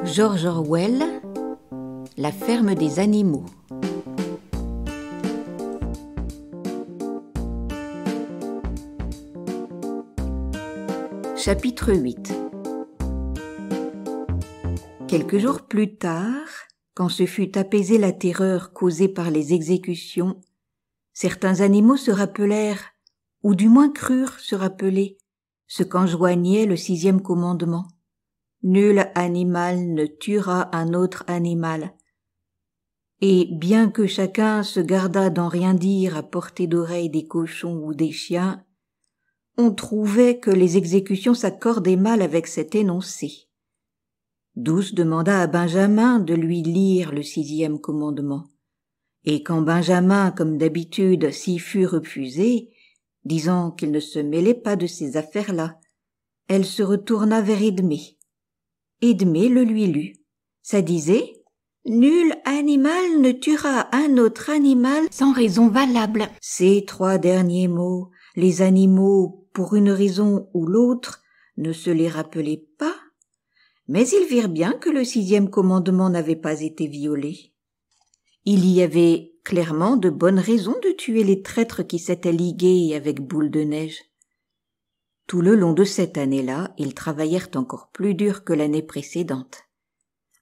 George Orwell, La ferme des animaux. Chapitre 8. Quelques jours plus tard, quand se fut apaisée la terreur causée par les exécutions, certains animaux se rappelèrent, ou du moins crurent se rappeler, ce qu'enjoignait le 6e commandement. Nul animal ne tuera un autre animal. Et bien que chacun se gardât d'en rien dire à portée d'oreille des cochons ou des chiens, on trouvait que les exécutions s'accordaient mal avec cet énoncé. Douce demanda à Benjamin de lui lire le 6e commandement. Et quand Benjamin, comme d'habitude, s'y fut refusé, disant qu'il ne se mêlait pas de ces affaires-là, elle se retourna vers Edmé. Edmé le lui lut. Ça disait « Nul animal ne tuera un autre animal sans raison valable ». Ces 3 derniers mots, les animaux, pour une raison ou l'autre, ne se les rappelaient pas, mais ils virent bien que le 6e commandement n'avait pas été violé. Il y avait clairement de bonnes raisons de tuer les traîtres qui s'étaient ligués avec Boule de Neige. Tout le long de cette année-là, ils travaillèrent encore plus dur que l'année précédente.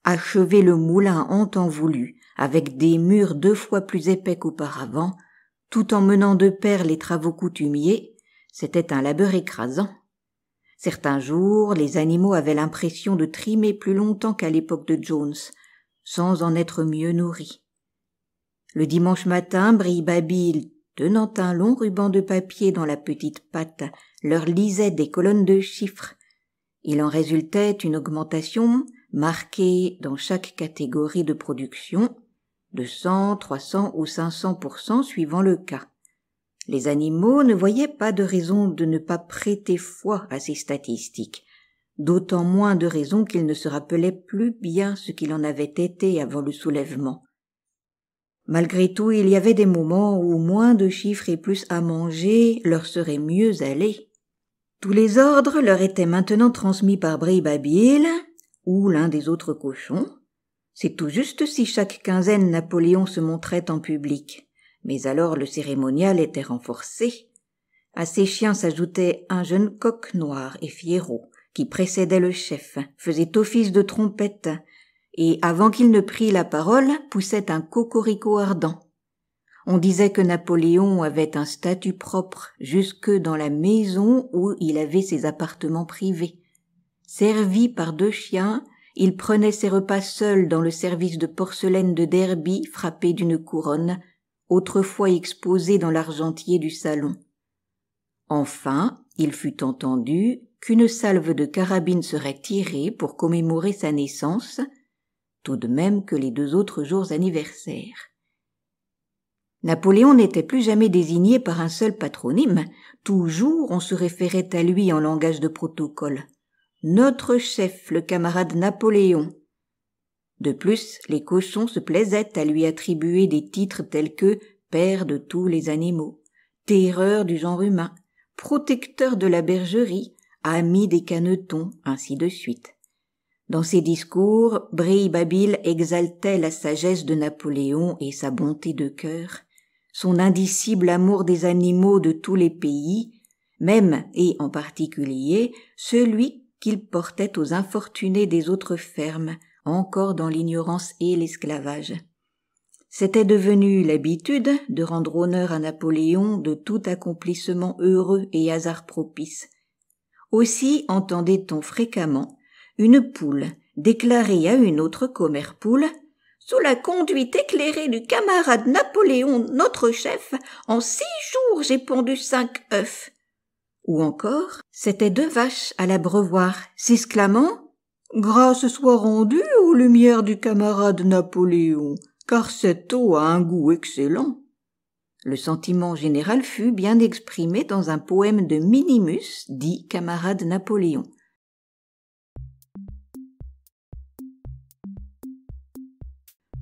Achever le moulin en temps voulu, avec des murs 2 fois plus épais qu'auparavant, tout en menant de pair les travaux coutumiers, c'était un labeur écrasant. Certains jours, les animaux avaient l'impression de trimer plus longtemps qu'à l'époque de Jones, sans en être mieux nourris. Le dimanche matin, Bree-Babil, tenant un long ruban de papier dans la petite patte, leur lisait des colonnes de chiffres. Il en résultait une augmentation marquée dans chaque catégorie de production de 100, 300 ou 500% suivant le cas. Les animaux ne voyaient pas de raison de ne pas prêter foi à ces statistiques, d'autant moins de raison qu'ils ne se rappelaient plus bien ce qu'il en avait été avant le soulèvement. Malgré tout, il y avait des moments où moins de chiffres et plus à manger leur serait mieux allé. Tous les ordres leur étaient maintenant transmis par Bree-Babil ou l'un des autres cochons. C'est tout juste si chaque quinzaine Napoléon se montrait en public. Mais alors le cérémonial était renforcé. À ces chiens s'ajoutait un jeune coq noir et fiévreux qui précédait le chef, faisait office de trompette et, avant qu'il ne prît la parole, poussait un cocorico ardent. On disait que Napoléon avait un statut propre jusque dans la maison où il avait ses appartements privés. Servi par 2 chiens, il prenait ses repas seul dans le service de porcelaine de Derby frappé d'une couronne, autrefois exposée dans l'argentier du salon. Enfin, il fut entendu qu'une salve de carabine serait tirée pour commémorer sa naissance, tout de même que les 2 autres jours anniversaires. Napoléon n'était plus jamais désigné par un seul patronyme, toujours on se référait à lui en langage de protocole. Notre chef, le camarade Napoléon. De plus, les cochons se plaisaient à lui attribuer des titres tels que père de tous les animaux, terreur du genre humain, protecteur de la bergerie, ami des canetons, ainsi de suite. Dans ses discours, Bree-Babil exaltait la sagesse de Napoléon et sa bonté de cœur, son indicible amour des animaux de tous les pays, même et en particulier celui qu'il portait aux infortunés des autres fermes, encore dans l'ignorance et l'esclavage. C'était devenu l'habitude de rendre honneur à Napoléon de tout accomplissement heureux et hasard propice. Aussi entendait-on fréquemment une poule déclarer à une autre commère poule « Sous la conduite éclairée du camarade Napoléon, notre chef, en 6 jours j'ai pondu 5 œufs. » Ou encore, c'étaient 2 vaches à l'abreuvoir, s'exclamant « Grâce soit rendue aux lumières du camarade Napoléon, car cette eau a un goût excellent. » Le sentiment général fut bien exprimé dans un poème de Minimus, dit camarade Napoléon.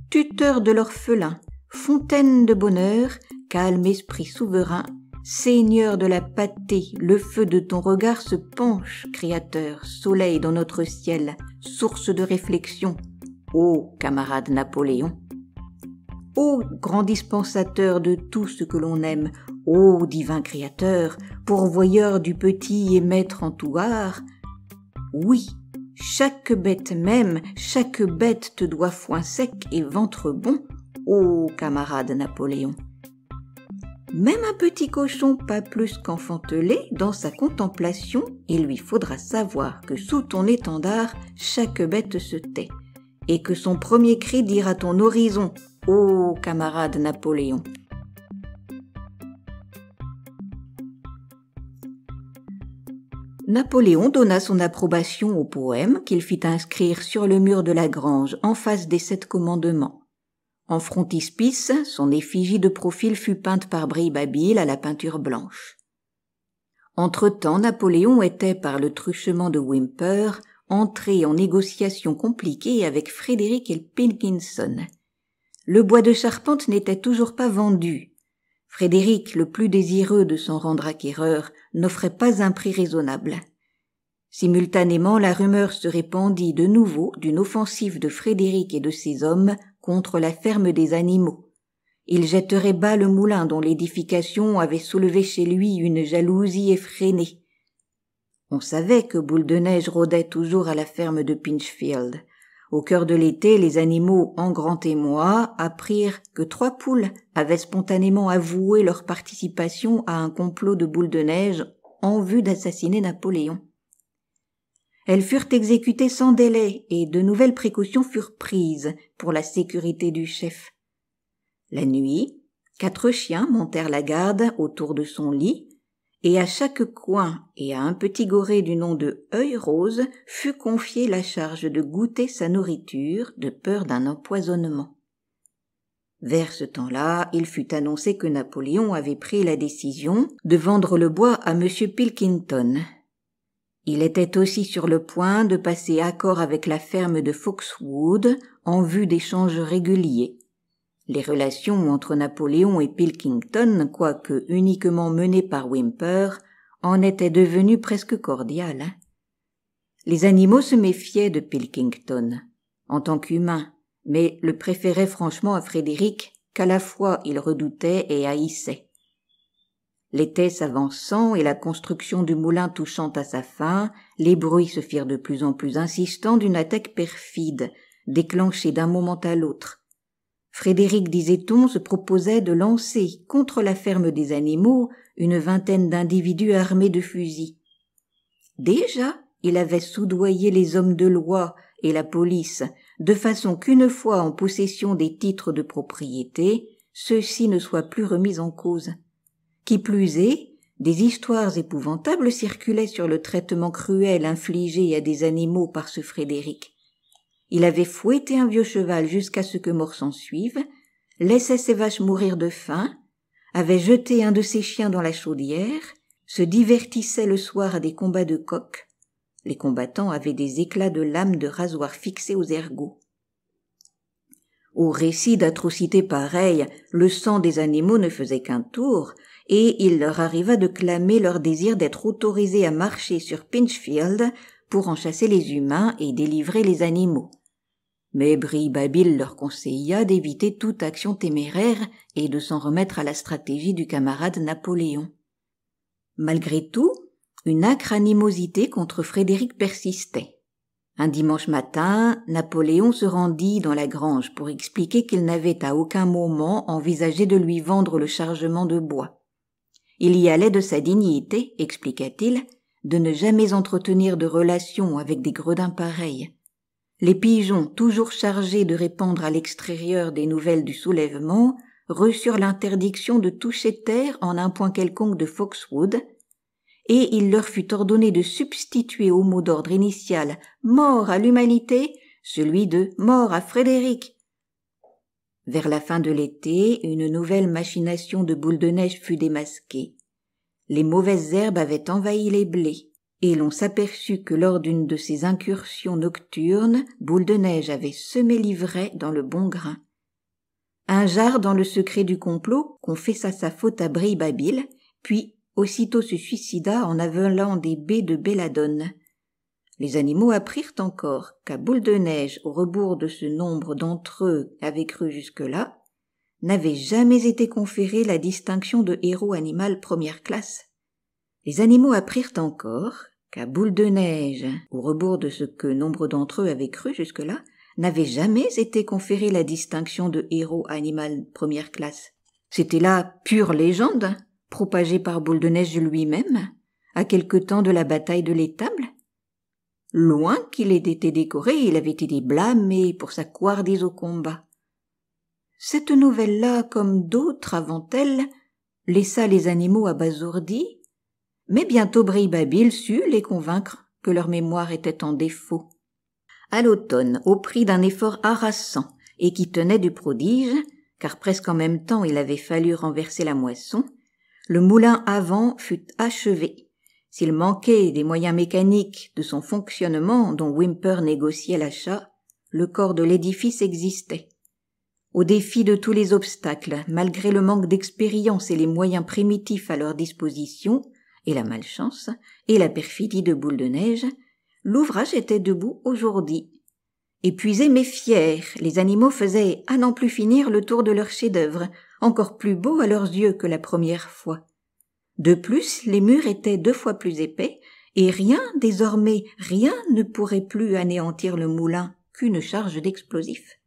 Tuteur de l'orphelin, fontaine de bonheur, calme esprit souverain, Seigneur de la pâtée, le feu de ton regard se penche, Créateur, soleil dans notre ciel, source de réflexion. Ô camarade Napoléon! Ô grand dispensateur de tout ce que l'on aime, ô divin Créateur, pourvoyeur du petit et maître en tout art, oui, chaque bête même, chaque bête te doit foin sec et ventre bon, ô camarade Napoléon! Même un petit cochon pas plus qu'enfantelé, dans sa contemplation, il lui faudra savoir que sous ton étendard, chaque bête se tait, et que son premier cri dira ton horizon, ô camarade Napoléon! Napoléon donna son approbation au poème qu'il fit inscrire sur le mur de la grange en face des 7 commandements. En frontispice, son effigie de profil fut peinte par Brille-Babil à la peinture blanche. Entre-temps, Napoléon était, par le truchement de Whymper, entré en négociation compliquée avec Frédéric et Pilkington. Le bois de charpente n'était toujours pas vendu. Frédéric, le plus désireux de s'en rendre acquéreur, n'offrait pas un prix raisonnable. Simultanément, la rumeur se répandit de nouveau d'une offensive de Frédéric et de ses hommes contre la ferme des animaux. Il jetterait bas le moulin dont l'édification avait soulevé chez lui une jalousie effrénée. On savait que Boule de Neige rôdait toujours à la ferme de Pinchfield. Au cœur de l'été, les animaux, en grand témoin, apprirent que 3 poules avaient spontanément avoué leur participation à un complot de Boule de Neige en vue d'assassiner Napoléon. Elles furent exécutées sans délai et de nouvelles précautions furent prises pour la sécurité du chef. La nuit, 4 chiens montèrent la garde autour de son lit, et à chaque coin et à un petit goré du nom de Œil Rose fut confiée la charge de goûter sa nourriture de peur d'un empoisonnement. Vers ce temps-là, il fut annoncé que Napoléon avait pris la décision de vendre le bois à M. Pilkington. Il était aussi sur le point de passer accord avec la ferme de Foxwood en vue d'échanges réguliers. Les relations entre Napoléon et Pilkington, quoique uniquement menées par Whymper, en étaient devenues presque cordiales. Les animaux se méfiaient de Pilkington, en tant qu'humain, mais le préféraient franchement à Frédéric, qu'à la fois ils redoutaient et haïssaient. L'été s'avançant et la construction du moulin touchant à sa fin, les bruits se firent de plus en plus insistants d'une attaque perfide, déclenchée d'un moment à l'autre. Frédéric, disait-on, se proposait de lancer contre la ferme des animaux une 20aine d'individus armés de fusils. Déjà, il avait soudoyé les hommes de loi et la police, de façon qu'une fois en possession des titres de propriété, ceux-ci ne soient plus remis en cause. Qui plus est, des histoires épouvantables circulaient sur le traitement cruel infligé à des animaux par ce Frédéric. Il avait fouetté un vieux cheval jusqu'à ce que mort s'ensuive, laissait ses vaches mourir de faim, avait jeté un de ses chiens dans la chaudière, se divertissait le soir à des combats de coqs. Les combattants avaient des éclats de lames de rasoir fixés aux ergots. Au récit d'atrocités pareilles, le sang des animaux ne faisait qu'un tour, et il leur arriva de clamer leur désir d'être autorisés à marcher sur Pinchfield pour en chasser les humains et délivrer les animaux. Mais Brille-Babil leur conseilla d'éviter toute action téméraire et de s'en remettre à la stratégie du camarade Napoléon. Malgré tout, une âcre animosité contre Frédéric persistait. Un dimanche matin, Napoléon se rendit dans la grange pour expliquer qu'il n'avait à aucun moment envisagé de lui vendre le chargement de bois. Il y allait de sa dignité, expliqua-t-il, de ne jamais entretenir de relations avec des gredins pareils. Les pigeons, toujours chargés de répandre à l'extérieur des nouvelles du soulèvement, reçurent l'interdiction de toucher terre en un point quelconque de Foxwood, et il leur fut ordonné de substituer au mot d'ordre initial « mort à l'humanité » celui de « mort à Frédéric ». Vers la fin de l'été, une nouvelle machination de Boule de Neige fut démasquée. Les mauvaises herbes avaient envahi les blés, et l'on s'aperçut que lors d'une de ces incursions nocturnes, Boule de Neige avait semé l'ivraie dans le bon grain. Un jar dans le secret du complot confessa sa faute à Brille-Babil, puis aussitôt se suicida en avalant des baies de belladone. Les animaux apprirent encore qu'à Boule de Neige, au rebours de ce nombre d'entre eux avaient cru jusque-là, n'avait jamais été conférée la distinction de héros animal première classe. Les animaux apprirent encore qu'à Boule de Neige, au rebours de ce que nombre d'entre eux avaient cru jusque-là, n'avait jamais été conférée la distinction de héros animal première classe. C'était là pure légende, propagée par Boule de Neige lui-même, à quelque temps de la bataille de l'étable. Loin qu'il ait été décoré, il avait été blâmé pour sa couardise au combat. Cette nouvelle-là, comme d'autres avant elle, laissa les animaux abasourdis, mais bientôt Brille-Babil sut les convaincre que leur mémoire était en défaut. À l'automne, au prix d'un effort harassant et qui tenait du prodige, car presque en même temps il avait fallu renverser la moisson, le moulin à vent fut achevé. S'il manquait des moyens mécaniques de son fonctionnement dont Whymper négociait l'achat, le corps de l'édifice existait. Au défi de tous les obstacles, malgré le manque d'expérience et les moyens primitifs à leur disposition, et la malchance, et la perfidie de Boule de Neige, l'ouvrage était debout aujourd'hui. Épuisés mais fiers, les animaux faisaient, à n'en plus finir, le tour de leur chef-d'œuvre, encore plus beau à leurs yeux que la première fois. De plus, les murs étaient 2 fois plus épais, et rien, désormais, rien ne pourrait plus anéantir le moulin qu'une charge d'explosifs.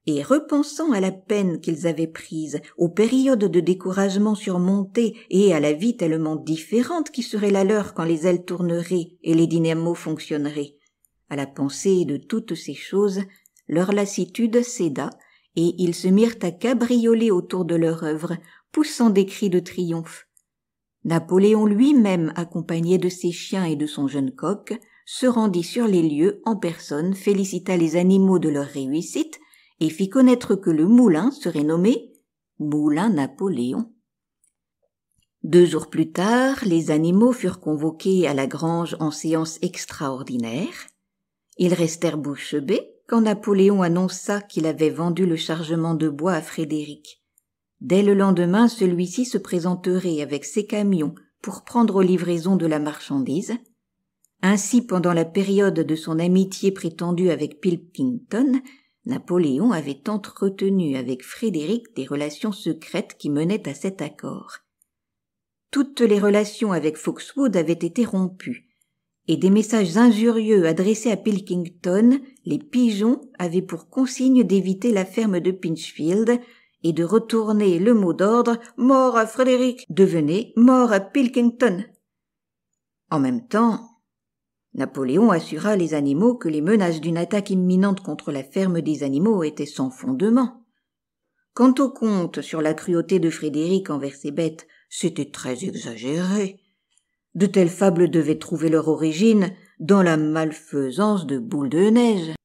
Et repensant à la peine qu'ils avaient prise, aux périodes de découragement surmontées et à la vie tellement différente qui serait la leur quand les ailes tourneraient et les dynamos fonctionneraient, à la pensée de toutes ces choses, leur lassitude céda et ils se mirent à cabrioler autour de leur œuvre, poussant des cris de triomphe. Napoléon lui-même, accompagné de ses chiens et de son jeune coq, se rendit sur les lieux en personne, félicita les animaux de leur réussite et fit connaître que le moulin serait nommé Moulin Napoléon. 2 jours plus tard, les animaux furent convoqués à la grange en séance extraordinaire. Ils restèrent bouche bée quand Napoléon annonça qu'il avait vendu le chargement de bois à Frédéric. Dès le lendemain, celui-ci se présenterait avec ses camions pour prendre livraison de la marchandise. Ainsi, pendant la période de son amitié prétendue avec Pilkington, Napoléon avait entretenu avec Frédéric des relations secrètes qui menaient à cet accord. Toutes les relations avec Foxwood avaient été rompues, et des messages injurieux adressés à Pilkington, les pigeons avaient pour consigne d'éviter la ferme de Pinchfield et de retourner le mot d'ordre « Mort à Frédéric » devenait « Mort à Pilkington ». En même temps, Napoléon assura les animaux que les menaces d'une attaque imminente contre la ferme des animaux étaient sans fondement. Quant au conte sur la cruauté de Frédéric envers ses bêtes, c'était très exagéré. De telles fables devaient trouver leur origine dans la malfaisance de Boule de Neige.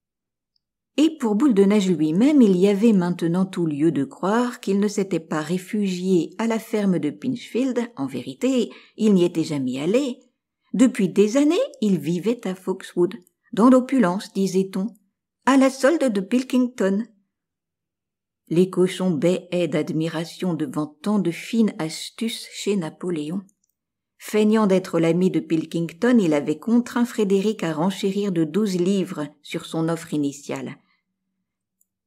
Et pour Boule de Neige lui-même, il y avait maintenant tout lieu de croire qu'il ne s'était pas réfugié à la ferme de Pinchfield. En vérité, il n'y était jamais allé. Depuis des années, il vivait à Foxwood, dans l'opulence, disait-on, à la solde de Pilkington. Les cochons bêaient d'admiration devant tant de fines astuces chez Napoléon. Feignant d'être l'ami de Pilkington, il avait contraint Frédéric à renchérir de 12 livres sur son offre initiale.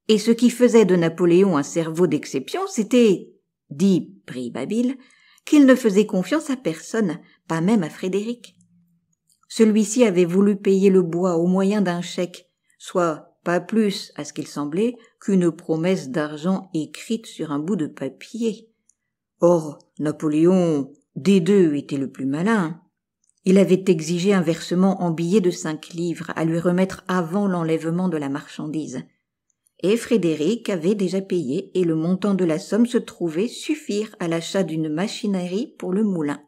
Et ce qui faisait de Napoléon un cerveau d'exception, c'était, dit Brille-Babil, qu'il ne faisait confiance à personne, pas même à Frédéric. Celui-ci avait voulu payer le bois au moyen d'un chèque, soit pas plus, à ce qu'il semblait, qu'une promesse d'argent écrite sur un bout de papier. Or, Napoléon, des deux, était le plus malin. Il avait exigé un versement en billets de 5 livres à lui remettre avant l'enlèvement de la marchandise. Et Frédéric avait déjà payé et le montant de la somme se trouvait suffire à l'achat d'une machinerie pour le moulin.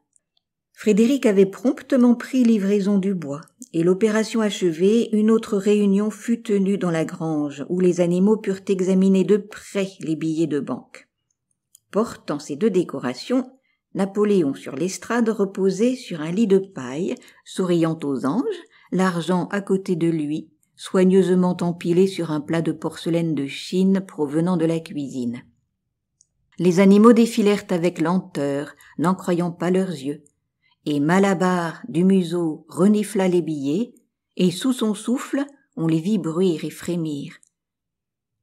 Frédéric avait promptement pris livraison du bois, et l'opération achevée, une autre réunion fut tenue dans la grange, où les animaux purent examiner de près les billets de banque. Portant ces 2 décorations, Napoléon sur l'estrade reposait sur un lit de paille, souriant aux anges, l'argent à côté de lui, soigneusement empilé sur un plat de porcelaine de Chine provenant de la cuisine. Les animaux défilèrent avec lenteur, n'en croyant pas leurs yeux, et Malabar, du museau, renifla les billets, et sous son souffle, on les vit bruire et frémir.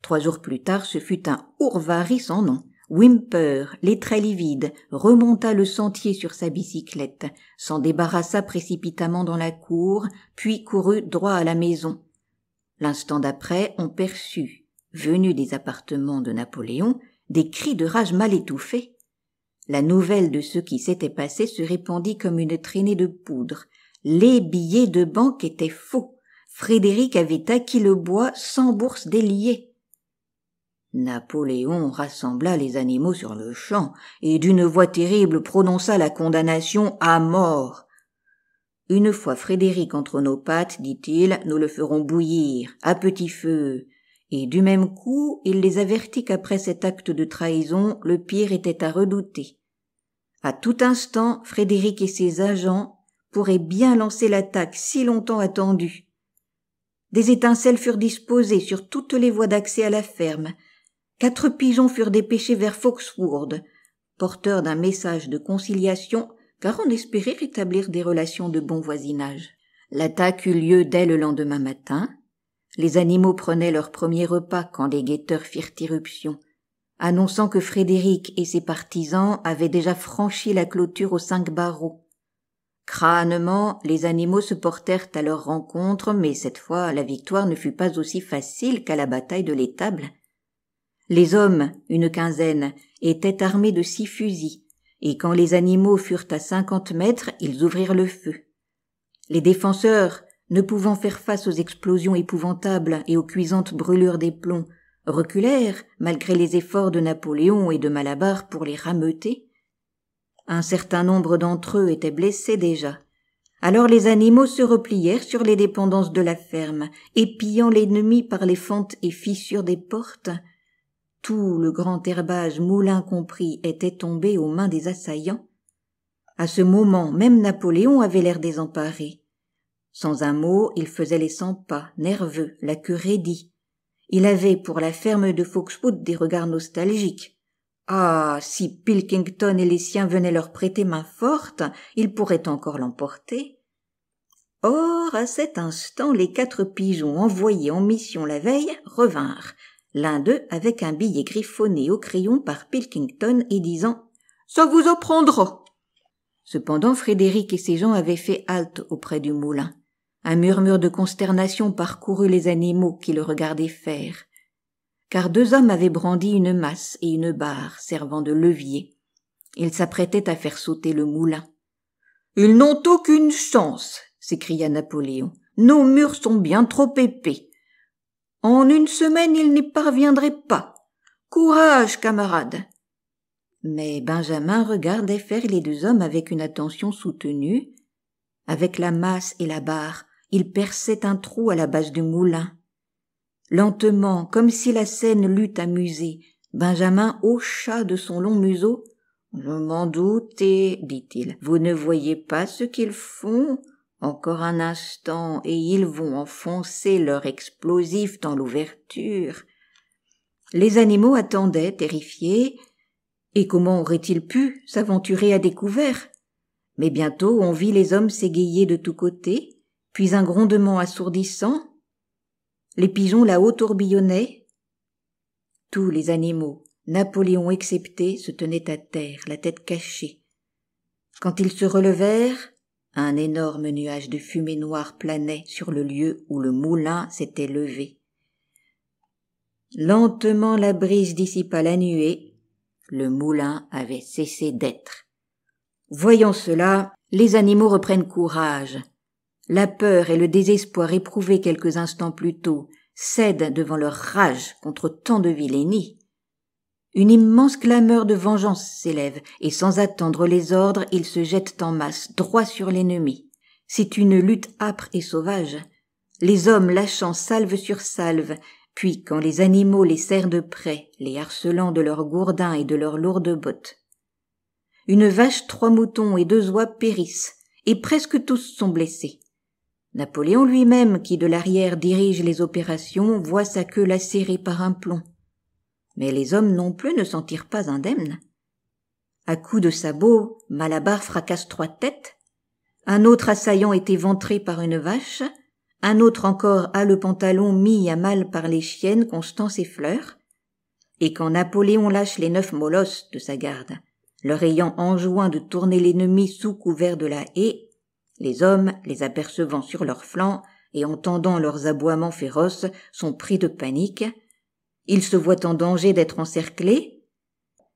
3 jours plus tard, ce fut un Ourvari sans nom. Whymper, les traits livides, remonta le sentier sur sa bicyclette, s'en débarrassa précipitamment dans la cour, puis courut droit à la maison. L'instant d'après, on perçut, venus des appartements de Napoléon, des cris de rage mal étouffés. La nouvelle de ce qui s'était passé se répandit comme une traînée de poudre. Les billets de banque étaient faux. Frédéric avait acquis le bois sans bourse déliée. Napoléon rassembla les animaux sur le champ et d'une voix terrible prononça la condamnation à mort. Une fois Frédéric entre nos pattes, dit-il, nous le ferons bouillir, à petit feu. Et du même coup, il les avertit qu'après cet acte de trahison, le pire était à redouter. À tout instant, Frédéric et ses agents pourraient bien lancer l'attaque si longtemps attendue. Des étincelles furent disposées sur toutes les voies d'accès à la ferme. 4 pigeons furent dépêchés vers Foxwood, porteurs d'un message de conciliation, car on espérait rétablir des relations de bon voisinage. L'attaque eut lieu dès le lendemain matin. Les animaux prenaient leur premier repas quand les guetteurs firent irruption, annonçant que Frédéric et ses partisans avaient déjà franchi la clôture aux 5 barreaux. Crânement, les animaux se portèrent à leur rencontre, mais cette fois la victoire ne fut pas aussi facile qu'à la bataille de l'étable. Les hommes, une quinzaine, étaient armés de 6 fusils, et quand les animaux furent à 50 mètres, ils ouvrirent le feu. Les défenseurs, ne pouvant faire face aux explosions épouvantables et aux cuisantes brûlures des plombs, reculèrent, malgré les efforts de Napoléon et de Malabar pour les rameuter. Un certain nombre d'entre eux étaient blessés déjà. Alors les animaux se replièrent sur les dépendances de la ferme, épiant l'ennemi par les fentes et fissures des portes. Tout le grand herbage, moulin compris, était tombé aux mains des assaillants. À ce moment, même Napoléon avait l'air désemparé. Sans un mot, il faisait les 100 pas, nerveux, la queue raidie. Il avait, pour la ferme de Foxwood, des regards nostalgiques. Ah, si Pilkington et les siens venaient leur prêter main forte, ils pourraient encore l'emporter. Or, à cet instant, les 4 pigeons envoyés en mission la veille revinrent, l'un d'eux avec un billet griffonné au crayon par Pilkington et disant « Ça vous apprendra !» Cependant, Frédéric et ses gens avaient fait halte auprès du moulin. Un murmure de consternation parcourut les animaux qui le regardaient faire, car 2 hommes avaient brandi une masse et une barre servant de levier. Ils s'apprêtaient à faire sauter le moulin. « Ils n'ont aucune chance !» s'écria Napoléon. « Nos murs sont bien trop épais. En 1 semaine, ils n'y parviendraient pas. Courage, camarades !» Mais Benjamin regardait faire les 2 hommes avec une attention soutenue. Avec la masse et la barre, il perçait un trou à la base du moulin. Lentement, comme si la scène l'eût amusé, Benjamin hocha de son long museau. « Je m'en doutais, dit-il. Vous ne voyez pas ce qu'ils font ? Encore un instant et ils vont enfoncer leur explosif dans l'ouverture. » Les animaux attendaient, terrifiés. Et comment auraient-ils pu s'aventurer à découvert ? Mais bientôt on vit les hommes s'égayer de tous côtés, puis un grondement assourdissant. Les pigeons là-haut tourbillonnaient. Tous les animaux, Napoléon excepté, se tenaient à terre, la tête cachée. Quand ils se relevèrent, un énorme nuage de fumée noire planait sur le lieu où le moulin s'était levé. Lentement la brise dissipa la nuée. Le moulin avait cessé d'être. Voyant cela, les animaux reprennent courage. La peur et le désespoir éprouvés quelques instants plus tôt cèdent devant leur rage contre tant de vilainie. Une immense clameur de vengeance s'élève, et sans attendre les ordres, ils se jettent en masse, droit sur l'ennemi. C'est une lutte âpre et sauvage. Les hommes lâchant salve sur salve, puis quand les animaux les serrent de près, les harcelant de leurs gourdins et de leurs lourdes bottes. Une vache, 3 moutons et 2 oies périssent, et presque tous sont blessés. Napoléon lui-même, qui de l'arrière dirige les opérations, voit sa queue lacérée par un plomb. Mais les hommes non plus ne s'en tirent pas indemnes. À coups de sabot, Malabar fracasse 3 têtes, un autre assaillant est éventré par une vache, un autre encore a le pantalon mis à mal par les chiennes Constance et Fleur, et quand Napoléon lâche les 9 molosses de sa garde, leur ayant enjoint de tourner l'ennemi sous couvert de la haie, les hommes, les apercevant sur leurs flancs et entendant leurs aboiements féroces, sont pris de panique. Ils se voient en danger d'être encerclés.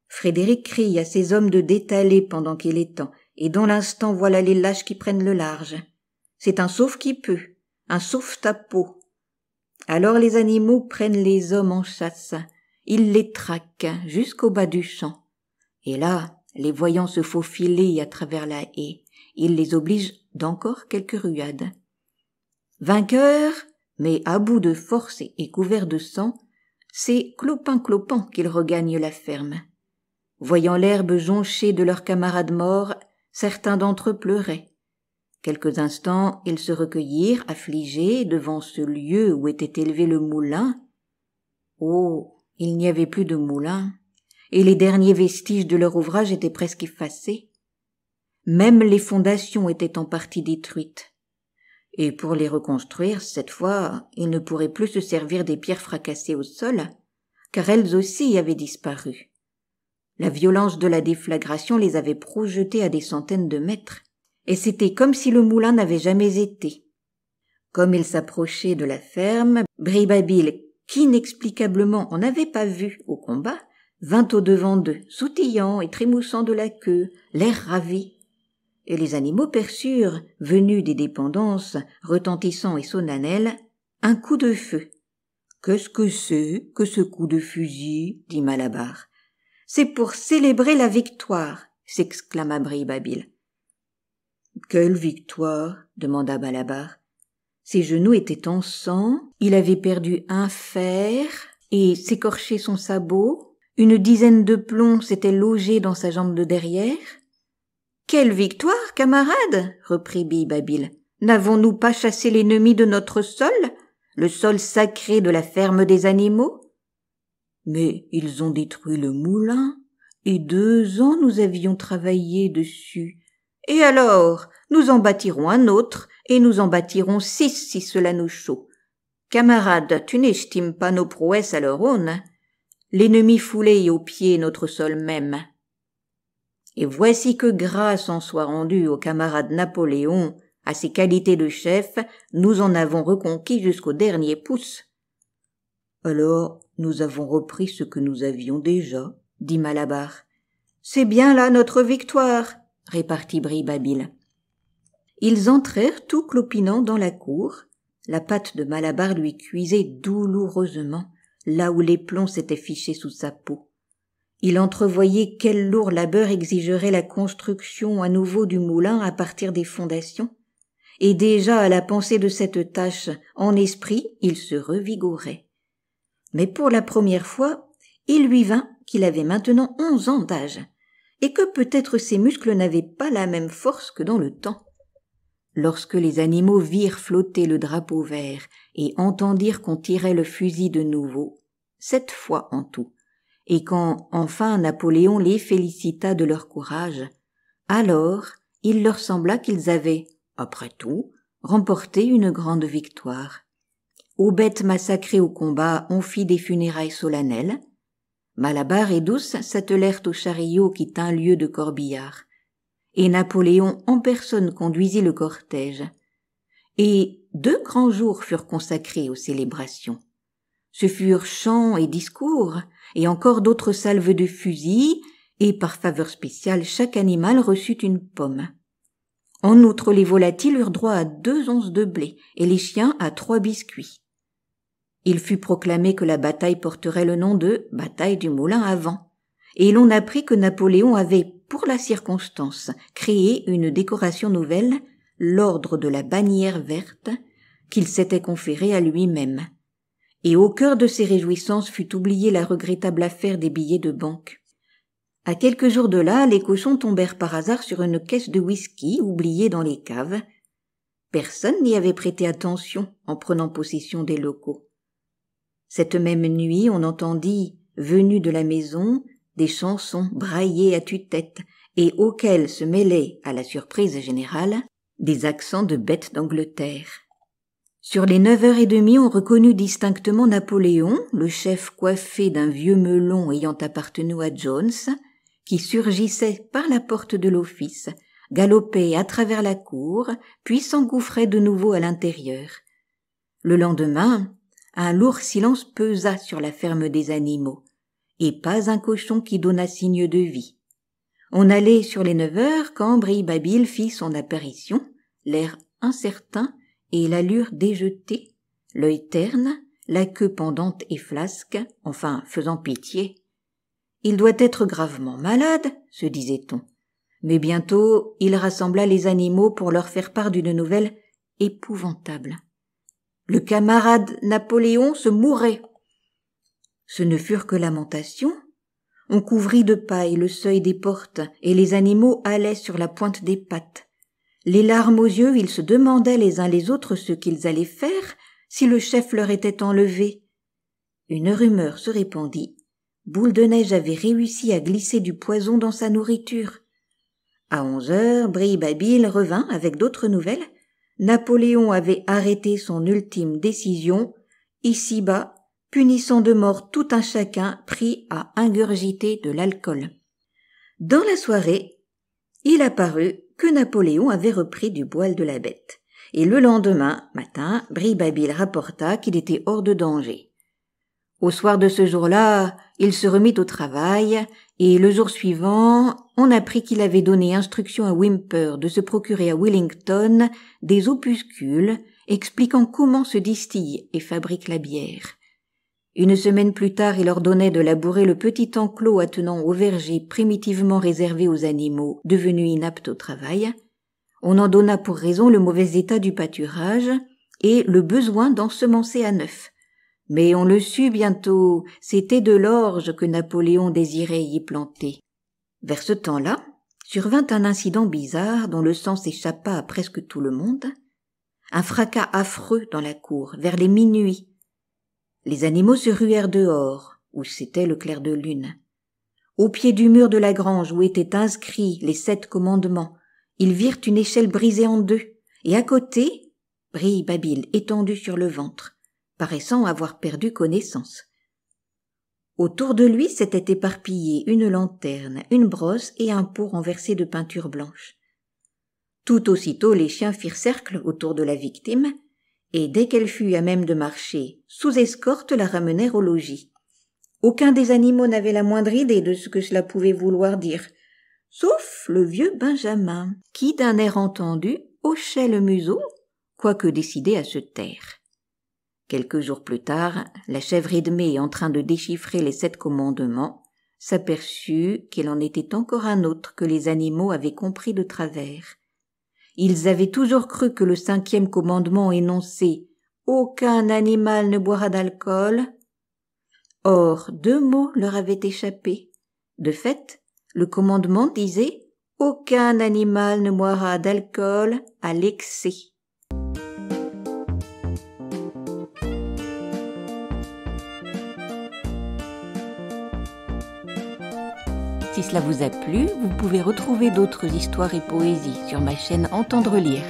Frédéric crie à ses hommes de détaler pendant qu'il est temps, et dans l'instant voilà les lâches qui prennent le large. C'est un sauve-qui-peut, un sauve-ta-peau. Alors les animaux prennent les hommes en chasse, ils les traquent jusqu'au bas du champ. Et là, les voyant se faufiler à travers la haie, ils les obligent d'encore quelques ruades. Vainqueurs, mais à bout de force et couverts de sang, c'est clopin-clopant qu'ils regagnent la ferme. Voyant l'herbe jonchée de leurs camarades morts, certains d'entre eux pleuraient. Quelques instants, ils se recueillirent, affligés, devant ce lieu où était élevé le moulin. Oh, il n'y avait plus de moulin, et les derniers vestiges de leur ouvrage étaient presque effacés. Même les fondations étaient en partie détruites. Et pour les reconstruire, cette fois, ils ne pourraient plus se servir des pierres fracassées au sol, car elles aussi avaient disparu. La violence de la déflagration les avait projetés à des centaines de mètres, et c'était comme si le moulin n'avait jamais été. Comme ils s'approchaient de la ferme, Bribabile, qui inexplicablement en n'avait pas vu au combat, vint au-devant d'eux, sautillant et trémoussant de la queue, l'air ravi. Et les animaux perçurent, venus des dépendances, retentissants et solennels, un coup de feu. « Qu'est-ce que c'est que ce coup de fusil ?» dit Malabar. « C'est pour célébrer la victoire !» s'exclama Bribabile. « Quelle victoire ?» demanda Malabar. Ses genoux étaient en sang, il avait perdu un fer et s'écorché son sabot, une dizaine de plombs s'étaient logés dans sa jambe de derrière. « Quelle victoire, camarades !» reprit Bribabile. « N'avons-nous pas chassé l'ennemi de notre sol, le sol sacré de la ferme des animaux ? Mais ils ont détruit le moulin, et 2 ans nous avions travaillé dessus. Et alors, nous en bâtirons un autre, et nous en bâtirons 6 si cela nous chaud. Camarades, tu n'estimes pas nos prouesses à leur aune. L'ennemi foulait au pied notre sol même. Et voici que grâce en soit rendue au camarade Napoléon, à ses qualités de chef, nous en avons reconquis jusqu'au dernier pouce. » « Alors, nous avons repris ce que nous avions déjà, » dit Malabar. « C'est bien là notre victoire, » répartit Bribabile. Ils entrèrent tout clopinant dans la cour. La patte de Malabar lui cuisait douloureusement, là où les plombs s'étaient fichés sous sa peau. Il entrevoyait quel lourd labeur exigerait la construction à nouveau du moulin à partir des fondations, et déjà à la pensée de cette tâche, en esprit, il se revigorait. Mais pour la première fois, il lui vint qu'il avait maintenant 11 ans d'âge, et que peut-être ses muscles n'avaient pas la même force que dans le temps. Lorsque les animaux virent flotter le drapeau vert et entendirent qu'on tirait le fusil de nouveau, 7 fois en tout, et quand enfin Napoléon les félicita de leur courage, alors il leur sembla qu'ils avaient, après tout, remporté une grande victoire. Aux bêtes massacrées au combat, on fit des funérailles solennelles. Malabar et Douce s'attelèrent au chariot qui tint lieu de corbillard, et Napoléon en personne conduisit le cortège. Et 2 grands jours furent consacrés aux célébrations. Ce furent chants et discours, et encore d'autres salves de fusils, et par faveur spéciale chaque animal reçut une pomme. En outre, les volatiles eurent droit à 2 onces de blé, et les chiens à 3 biscuits. Il fut proclamé que la bataille porterait le nom de « bataille du Moulin à Vent », et l'on apprit que Napoléon avait, pour la circonstance, créé une décoration nouvelle, l'ordre de la bannière verte, qu'il s'était conféré à lui-même. Et au cœur de ces réjouissances fut oubliée la regrettable affaire des billets de banque. À quelques jours de là, les cochons tombèrent par hasard sur une caisse de whisky oubliée dans les caves. Personne n'y avait prêté attention en prenant possession des locaux. Cette même nuit, on entendit, venues de la maison, des chansons braillées à tue-tête et auxquelles se mêlaient, à la surprise générale, des accents de bêtes d'Angleterre. Sur les 9h30, on reconnut distinctement Napoléon, le chef coiffé d'un vieux melon ayant appartenu à Jones, qui surgissait par la porte de l'office, galopait à travers la cour, puis s'engouffrait de nouveau à l'intérieur. Le lendemain, un lourd silence pesa sur la ferme des animaux, et pas un cochon qui donnât signe de vie. On allait sur les 9h quand Brille-Babil fit son apparition, l'air incertain et l'allure déjetée, l'œil terne, la queue pendante et flasque, enfin faisant pitié. Il doit être gravement malade, se disait-on. Mais bientôt, il rassembla les animaux pour leur faire part d'une nouvelle épouvantable. Le camarade Napoléon se mourait. Ce ne furent que lamentations. On couvrit de paille le seuil des portes, et les animaux allaient sur la pointe des pattes. Les larmes aux yeux, ils se demandaient les uns les autres ce qu'ils allaient faire si le chef leur était enlevé. Une rumeur se répandit. Boule de Neige avait réussi à glisser du poison dans sa nourriture. À 11h, Brille-Babil revint avec d'autres nouvelles. Napoléon avait arrêté son ultime décision, ici-bas, punissant de mort tout un chacun pris à ingurgiter de l'alcool. Dans la soirée, il apparut que Napoléon avait repris du poil de la bête, et le lendemain matin, Brille-Babil rapporta qu'il était hors de danger. Au soir de ce jour-là, il se remit au travail, et le jour suivant, on apprit qu'il avait donné instruction à Whymper de se procurer à Wellington des opuscules expliquant comment se distille et fabrique la bière. Une semaine plus tard, il ordonnait de labourer le petit enclos attenant au verger primitivement réservé aux animaux devenus inaptes au travail. On en donna pour raison le mauvais état du pâturage et le besoin d'ensemencer à neuf. Mais on le sut bientôt, c'était de l'orge que Napoléon désirait y planter. Vers ce temps-là, survint un incident bizarre dont le sens échappa à presque tout le monde. Un fracas affreux dans la cour, vers les minuit. Les animaux se ruèrent dehors, où c'était le clair de lune. Au pied du mur de la grange où étaient inscrits les 7 commandements, ils virent une échelle brisée en 2, et à côté, Brille-Babil étendu sur le ventre, paraissant avoir perdu connaissance. Autour de lui s'étaient éparpillés une lanterne, une brosse et un pot renversé de peinture blanche. Tout aussitôt les chiens firent cercle autour de la victime, et dès qu'elle fut à même de marcher, sous escorte la ramenèrent au logis. Aucun des animaux n'avait la moindre idée de ce que cela pouvait vouloir dire, sauf le vieux Benjamin, qui d'un air entendu hochait le museau, quoique décidé à se taire. Quelques jours plus tard, la chèvre Edmée, en train de déchiffrer les 7 commandements, s'aperçut qu'il en était encore un autre que les animaux avaient compris de travers. Ils avaient toujours cru que le 5e commandement énonçait « Aucun animal ne boira d'alcool ». Or, 2 mots leur avaient échappé. De fait, le commandement disait « Aucun animal ne boira d'alcool à l'excès ». Si cela vous a plu, vous pouvez retrouver d'autres histoires et poésies sur ma chaîne Entendre lire.